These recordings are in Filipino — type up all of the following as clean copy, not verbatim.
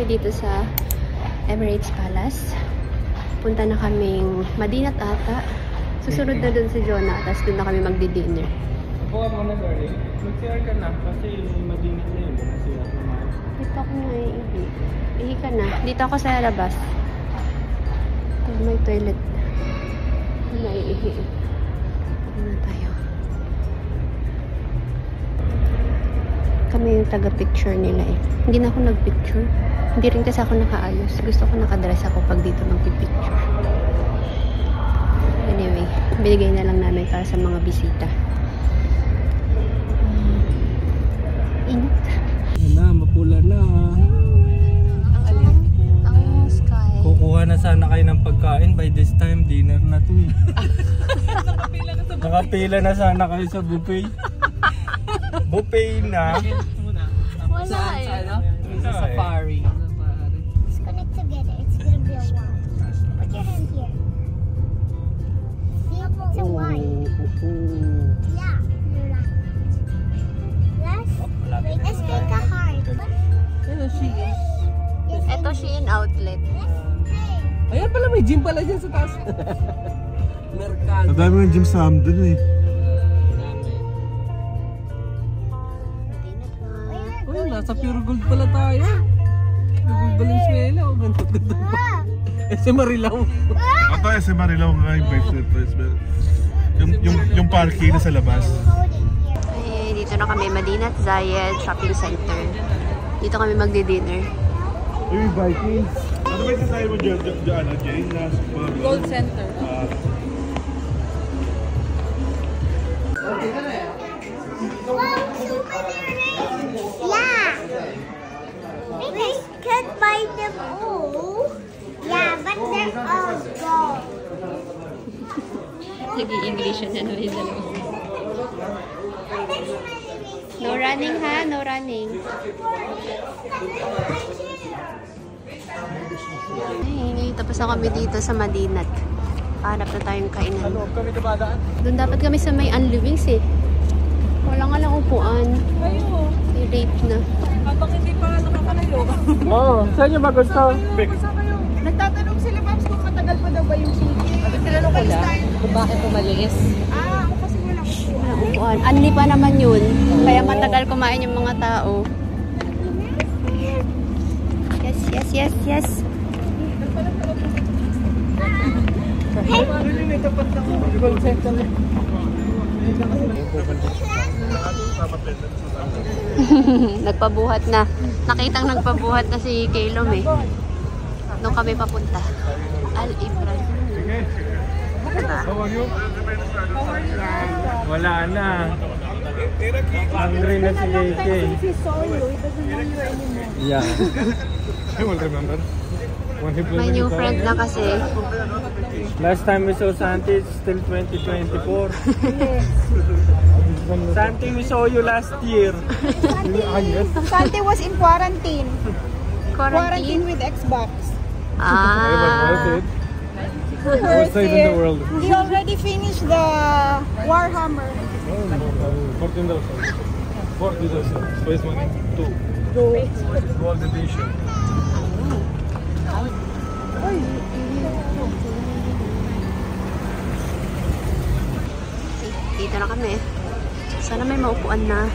kami dito sa Emirates Palace. Punta na kaming Madinat ata. Susunod na dun si Jonah, tapos dun na kami magdi-dinner. Buka mo na, darling. Mag-CR ka na, kasi yung Madinat na yun. Nasira ko na. Dito ako naiihi. Ihi ka na. Dito ako sa labas. Ito, may toilet. Naiihi. Ano na tayo? Kami yung taga-picture nila eh. Hindi na ako nag-picture. Hindi rin kasi ako nakaayos. Gusto ko nakadress ako pag dito mag-picture. Anyway, binigay na lang namin para sa mga bisita. Init. Na, mapula na. Ang sky. Kukuha na sana kayo ng pagkain. By this time, dinner na to eh. Nakapila na sana kayo sa buffet. Buffet na. Wala eh. Sa safari. Let's connect together. It's gonna be a while. Put your hand here. See, it's a Y. Yeah, you're right. Let's make a heart. Ano siya? Ito Shein outlet. Ayan pala, may gym pala dyan sa taas. Mercado. Ang dami ng gym sa Hamden eh. Uy, nasa Pure Gold pala tayo. Pure Gold Valenzuela. O, ganda pa. SM Marilao. Ito SM Marilao nga yung yung parking na sa labas. Ay, dito na kami, Madinat Zayed Shopping Center. Dito kami magdi-dinner. Yung Vikings. Ano ba yung sasabi mo dyan, Jane? Gold Center. Yeah. We can buy them all. Yeah, but they're all gold. Nag-i-English na naman yung dalawa. No running ha? No running. Ay, tapos na kami dito sa Madinat. Hanap na tayong kainan. Kami dumadaan. Doon dapat kami sa may Unlivings eh. Wala nga lang upuan. Kayo. I-rape na. Habang hindi pa nakakalayo. Oo, saan nyo ba gusto? Nagtatanong sila, Pops, kung matagal pa daw ba yung shooting. Tinanong kayo style. Kung bakit umalis? Ako kasi walang upuan. Walang upuan. Unli pa naman yun. Kaya matagal kumain yung mga tao. Yes, yes, yes, yes. Gold Center. Nagpabuhat na. Nakitang nagpabuhat na si Kaylom eh. Doon kami papunta. Al-Ibran. Diba? Wala na. Hungry na si JK. Yeah. I will remember. When he May new friend na kasi. Last time we saw Santi, it's still 2024. Santi, we saw you last year. Yes. Sante was in quarantine. Quarantine? with Xbox. Ah. Worst side in the world. He already finished the Warhammer. 14,000. 40,000. Space Money 2. Gold edition. Dito na kami. Sana may maupuan na.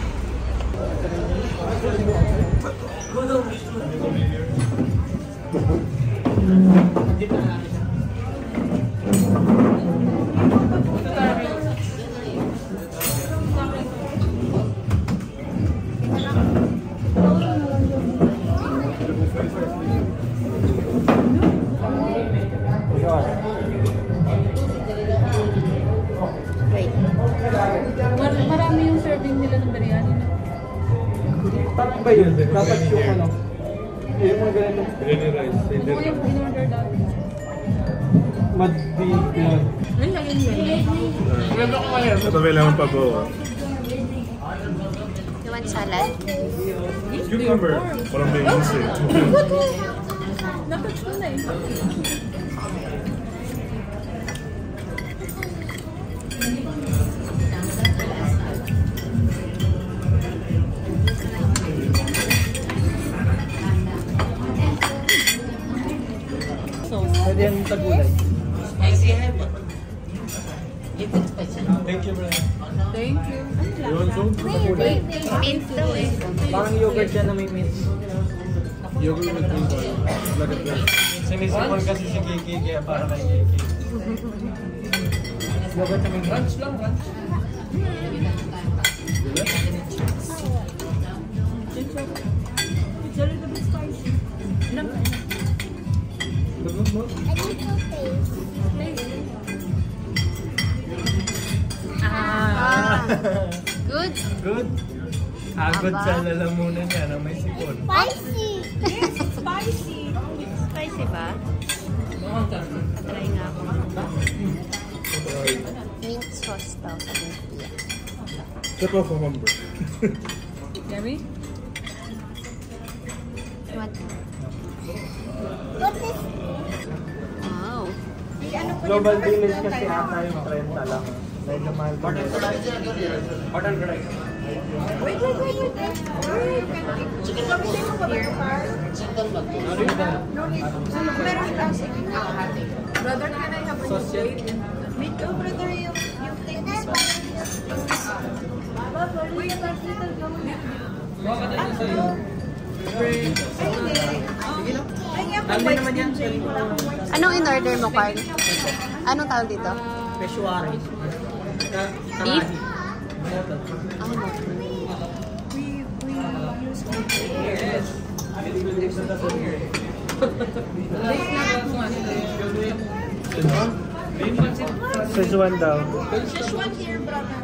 Wait. Marami yung serving nila ng biryani. Parang ba yun? Dapat yung ano? Yung mga ganito. Biryani rice. Ano yung in-order natin? Maddi yan. Ay, ayun yun. Ito kailangan pa po. You want salad? Cucumber. Parang may inse. Natouch ko na eh. gulay. Thank you, brother. Thank you. You want some? Sa gulay. Mint daw eh. Parang yogurt siya na may mint. Yogurt with mint oil. Like a bread. Sinisipon kasi si Kiki, kaya para kay Kiki. Yogurt na may mint. Lunch lang, lunch. It's a little bit spicy. Ah. Good. Good. Agad sa lalamunan niya na may sipon. Spicy. Yes, it's spicy. Spicy ba? Try nga ako. Mint sauce daw sa lumpia. Sip of cucumber. Yummy? What? What is Wow. Global Village kasi ata yung 30 lang. Medyo mahal pa. Order ka rin. Wait. Chicken pamilya mo ba ba ito, Carl? No need. Meron ka. Brother, can I have a plate? Me too, brother. You take this one. Wait, Anong in-order mo, Carl? Anong tawag dito? Peshwari. Beef? Szechuan daw. Szechuan here, brother.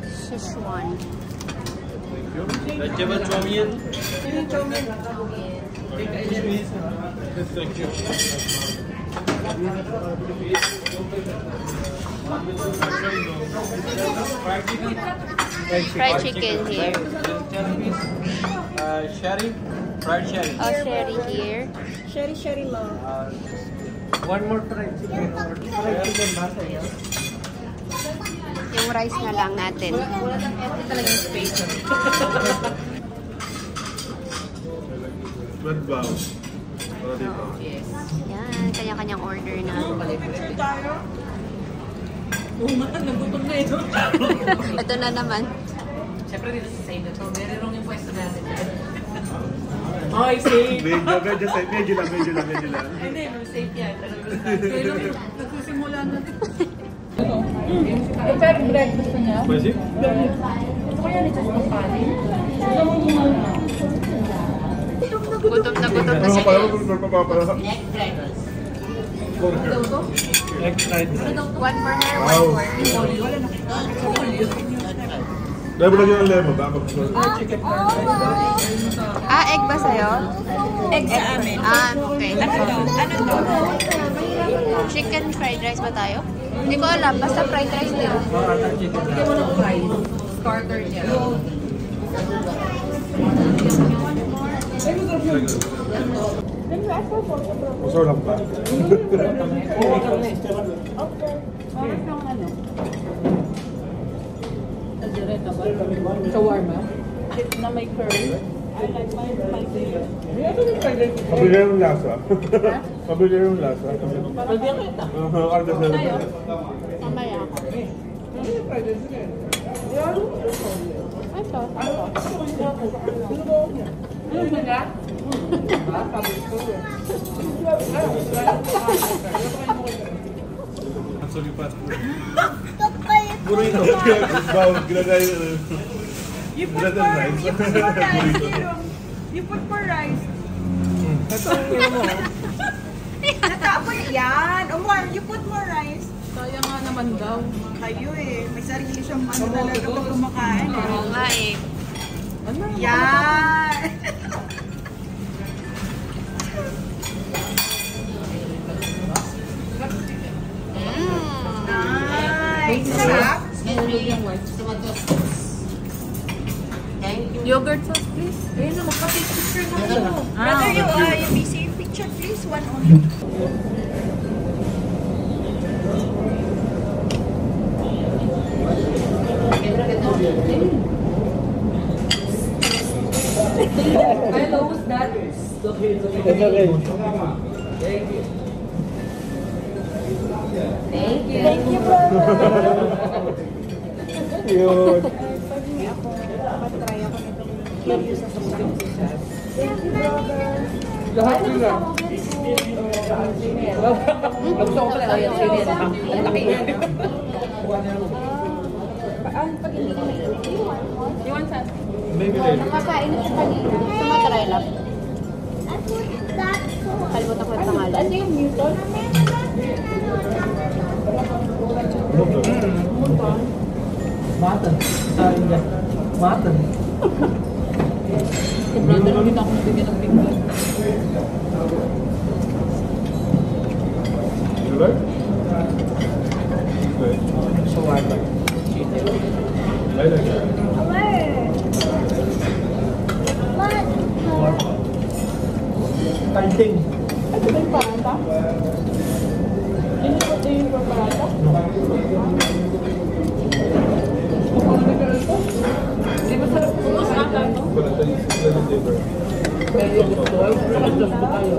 Szechuan. Vegetable chow-mein. Thank you. Fried chicken here. Sherry. Fried sherry. Oh, sherry here. Sherry love. One more fried chicken. Fried chicken ba sa inyo? Yung rice na lang natin. Talagang space. Red bow. Yan, kanya-kanyang order na. Picture tayo. Oo nga, nagutom na ito. Ito na naman. Siyempre dito sa side na to, meron yung pwesto natin. Ay, safe. Medyo lang. Hindi, no, safe yan. Kailan nagsisimula na. Pero bread gusto niya? Spicy? Gusto ko yan, it's just kanin. Gutom na si Egg bread. Egg fried rice. One for her, Wow. one for me. Lemon lang yung lemon. Baka Chicken Ah, egg ba sa'yo? Egg sa amin. Ah, okay. Ano to? Chicken fried rice ba tayo? Hindi ko alam. Basta fried rice din. Hindi mo ng rice. Starter niya. Usaw lang ba? Shawarma. Na may curry. Pabili yung lasa. Pabili yung lasa. Pagyan kita. Karga sa Mamaya ako. Ay, sauce. Ano ba nga? Sorry pa. Burrito. Bawal, ginagay. You put more rice here. You put more rice. Natapon yan. Omar, you put more rice. Kaya nga naman daw. Kayo eh. May sarili siyang ano talaga pag kumakain. Oo nga eh. Yan. Nice. Sarap. Yogurt sauce, please. Ayun na, magpa-picture na kayo. Brother, you busy picture please. One only. Hello, who's that? It's okay. Thank you. Thank you, brother. Yun. Matry ako nitong review sa social media. Thank you, brother. Lahat sila. Gusto ko pala yung sili. Ang laki. Pag hindi ka may iwan sa... Baby red. Nakakain na siya kanina. Sumatry lang. I put that so Kalimutan ko yung pangalan. Ano yung Newton? Matan. Saan dyan? Matan. Brother, hindi na ako nabigyan ng bigla. You like? Okay. So I like. I like that. what? Kanting. Ito ba yung parata? Inipot na yung parata? Di ba sarap po mas ata ito? Wala tayo sa liver. Pero gusto ko, adjust ko tayo.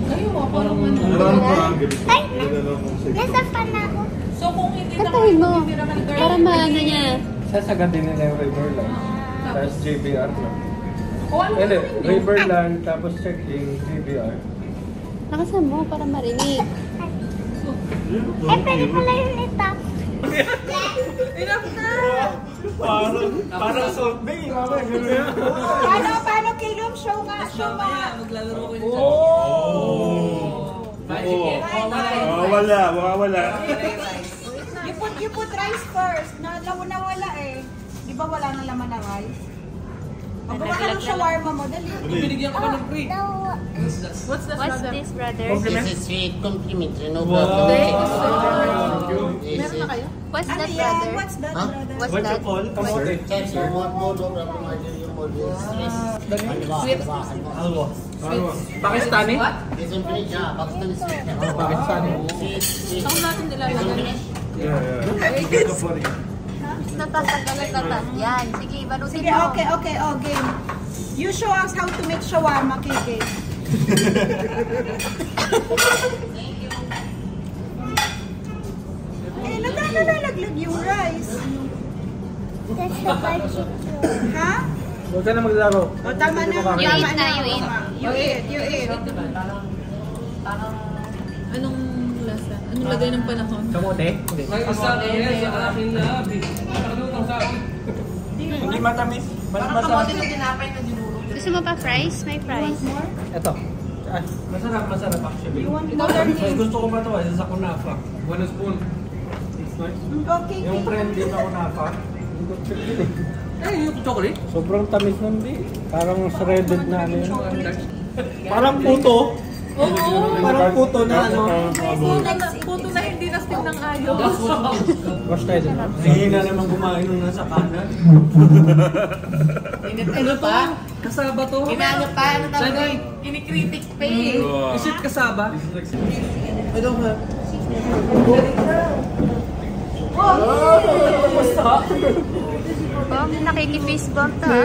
Kayo mo, parang Parang Ay, nasa fan ako. So kung hindi Katahin mo. Para maano niya. Sasagatin nila yung Riverland. Tapos JBR lang. O ano Hindi, Riverland, tapos check-in, JBR. Nakasan mo para marinig. Eh, pwede pala yun ito. Enough na! Parang Salt Bay, mama. Paano Kilom? Show nga! Show nga! Maglalaro ko yung Wala. You put rice first. Nawala eh. Di ba wala nang laman na rice? Ang gawa ka ng shawarma mo, dali. Binigyan ko pa ng free. No. What's this, What's brother? this, brother? This is sweet complimentary, no Wow. problem. Meron na kayo? What's Ano that, yan? brother? What's that, Huh? brother? What's that? Kamote. Check your more, no problem. I do your more. Sweet. Alwa. Pakistani? This is French, Pakistani sweet. Pakistani. Sweet. Saan natin nilalagay? Yeah. Natatagal. Yan. Sige, balutin Sige, mo. okay, oh, game. You show us how to make shawarma, Kiki. Eh, nalalaglag yung rice. That's the budget. Ha? Huwag ka na maglaro. O, tama na. You Tama eat na, na. you eat. You eat. Anong lasa? Anong lagay ng panahon? Kamote? Ay, sa akin yan, sa akin na. Nakalimutan sa akin. Hindi matamis. Mas Parang masarap. kamote na tinapay na dinulog. Gusto mo pa fries? May fries. Ito. Masarap actually. You want more? Mas gusto ko pa ito isa sa kunafa. One spoon. It's nice. Okay, Yung friend din sa kunafa. Eh, yung chocolate? Sobrang tamis ng di. Parang shredded na ano yun. Parang puto. Oo. Parang puto na ano. Puto na hindi na steam ng ayos. Wash tayo din. Hihina naman kumain nung nasa kanan. Ano pa? Kasaba to? Inaano pa? Ano tawag? Kinikritik pa eh. Is it kasaba? I don't have. Oh, nakiki-face bump to, ha?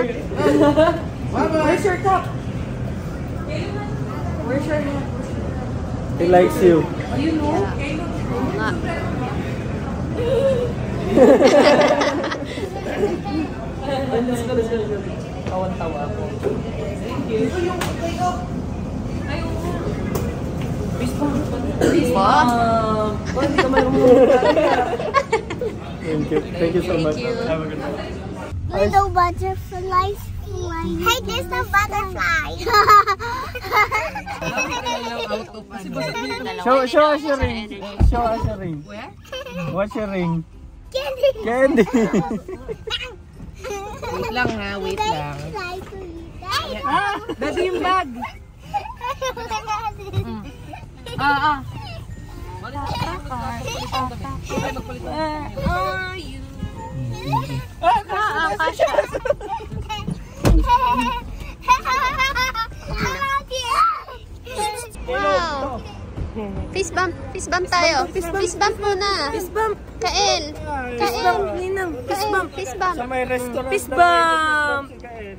Where's your cup? Where's your cup? He likes you. You know? Oo nga. Tawan-tawa ako. Boss? Thank you so much. you. Have a good one. Little butterflies flying. Hey, there's the butterfly. Show us your ring. Show us your ring. Where? What's your ring? Candy. Candy. Wait lang ha, wait lang. Daddy yung bag. Kasha. Wow. Fist bump tayo. Fist bump muna. Fist bump. Kain. Ninang. Fist bump. Sa may restaurant. Fist bump.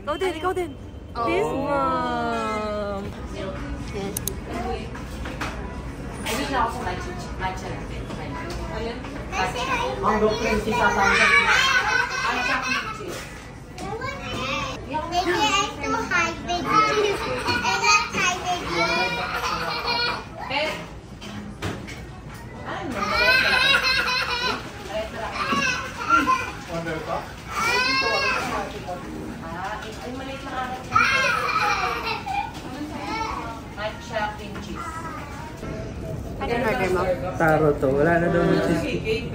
Ikaw din. Fist bump. Yes. na ako sa matcha natin. Ayun. Mango cream cheese sa Samsung. Ano chocolate cheese? Maybe I still hide baby juice. I like hide baby juice. Pero, ano? Ay, maliit na arat. Matcha cream cheese. Ano order mo? Taro to. Wala na daw ng cheese.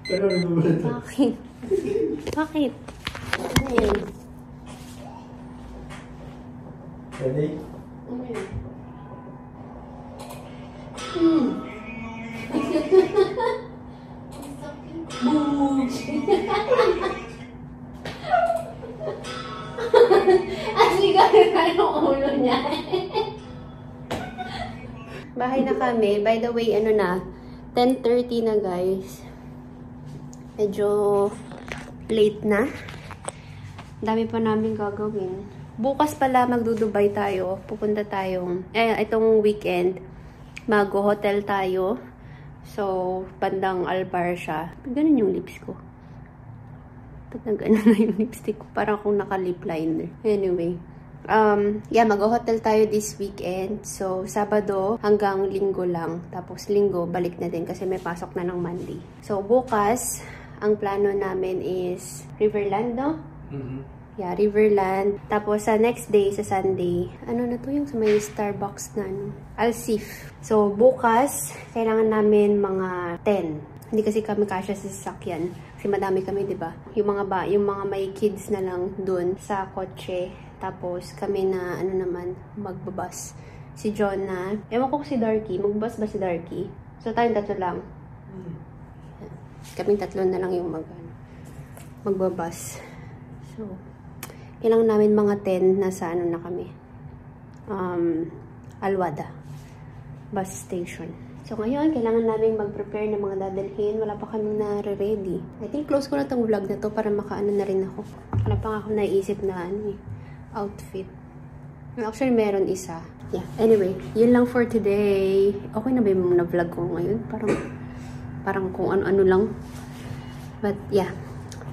Pero nagulat. Bakit? Bakit? Ano yun? Ready? Ano yun? Ulo niya. Bahay na kami. By the way, ano na, 10:30 na guys. Medyo late na. Dami pa namin gagawin. Bukas pala magdudubay tayo. Pupunta tayong, itong weekend, mag-hotel tayo. So, bandang Albar siya. Ganun yung lips ko. Ba't na ganun na yung lipstick ko? Parang akong naka-lip liner. Anyway. Yeah, mag-hotel tayo this weekend. So, Sabado hanggang Linggo lang. Tapos Linggo, balik na din kasi may pasok na ng Monday. So, bukas, ang plano namin is Riverland, no? Yeah, Riverland. Tapos, sa next day, sa Sunday, ano na to yung sa may Starbucks na, ano? Alsif. So, bukas, kailangan namin mga 10. Hindi kasi kami kasya sa sasakyan. Kasi madami kami, di ba? Yung mga may kids na lang dun sa kotse. Tapos, kami na, ano naman, magbabas. Si John na, ewan ko si Darky. Magbabas ba si Darky? So, tayong tatlo lang. Kaming tatlo na lang yung magbabas. So, kailangan namin mga 10 na sa ano na kami. Alwada. Bus station. So, ngayon, kailangan namin mag-prepare ng mga dadalhin. Wala pa kami na-ready. I think close ko na itong vlog na to para makaano na rin ako. Wala pa ako naisip na outfit. Actually, meron isa. Yeah. Anyway, yun lang for today. Okay na ba yung na-vlog ko ngayon? Parang kung ano-ano lang. But, yeah.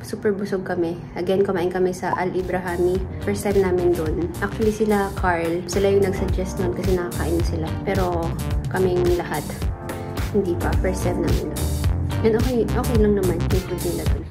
Super busog kami. Again, kumain kami sa Al Ibrahami. First time namin doon. Actually, sila Carl. Sila yung nag-suggest nun kasi nakakain sila. Pero, kaming lahat. Hindi pa. First time namin doon. And okay lang naman yung food nila doon.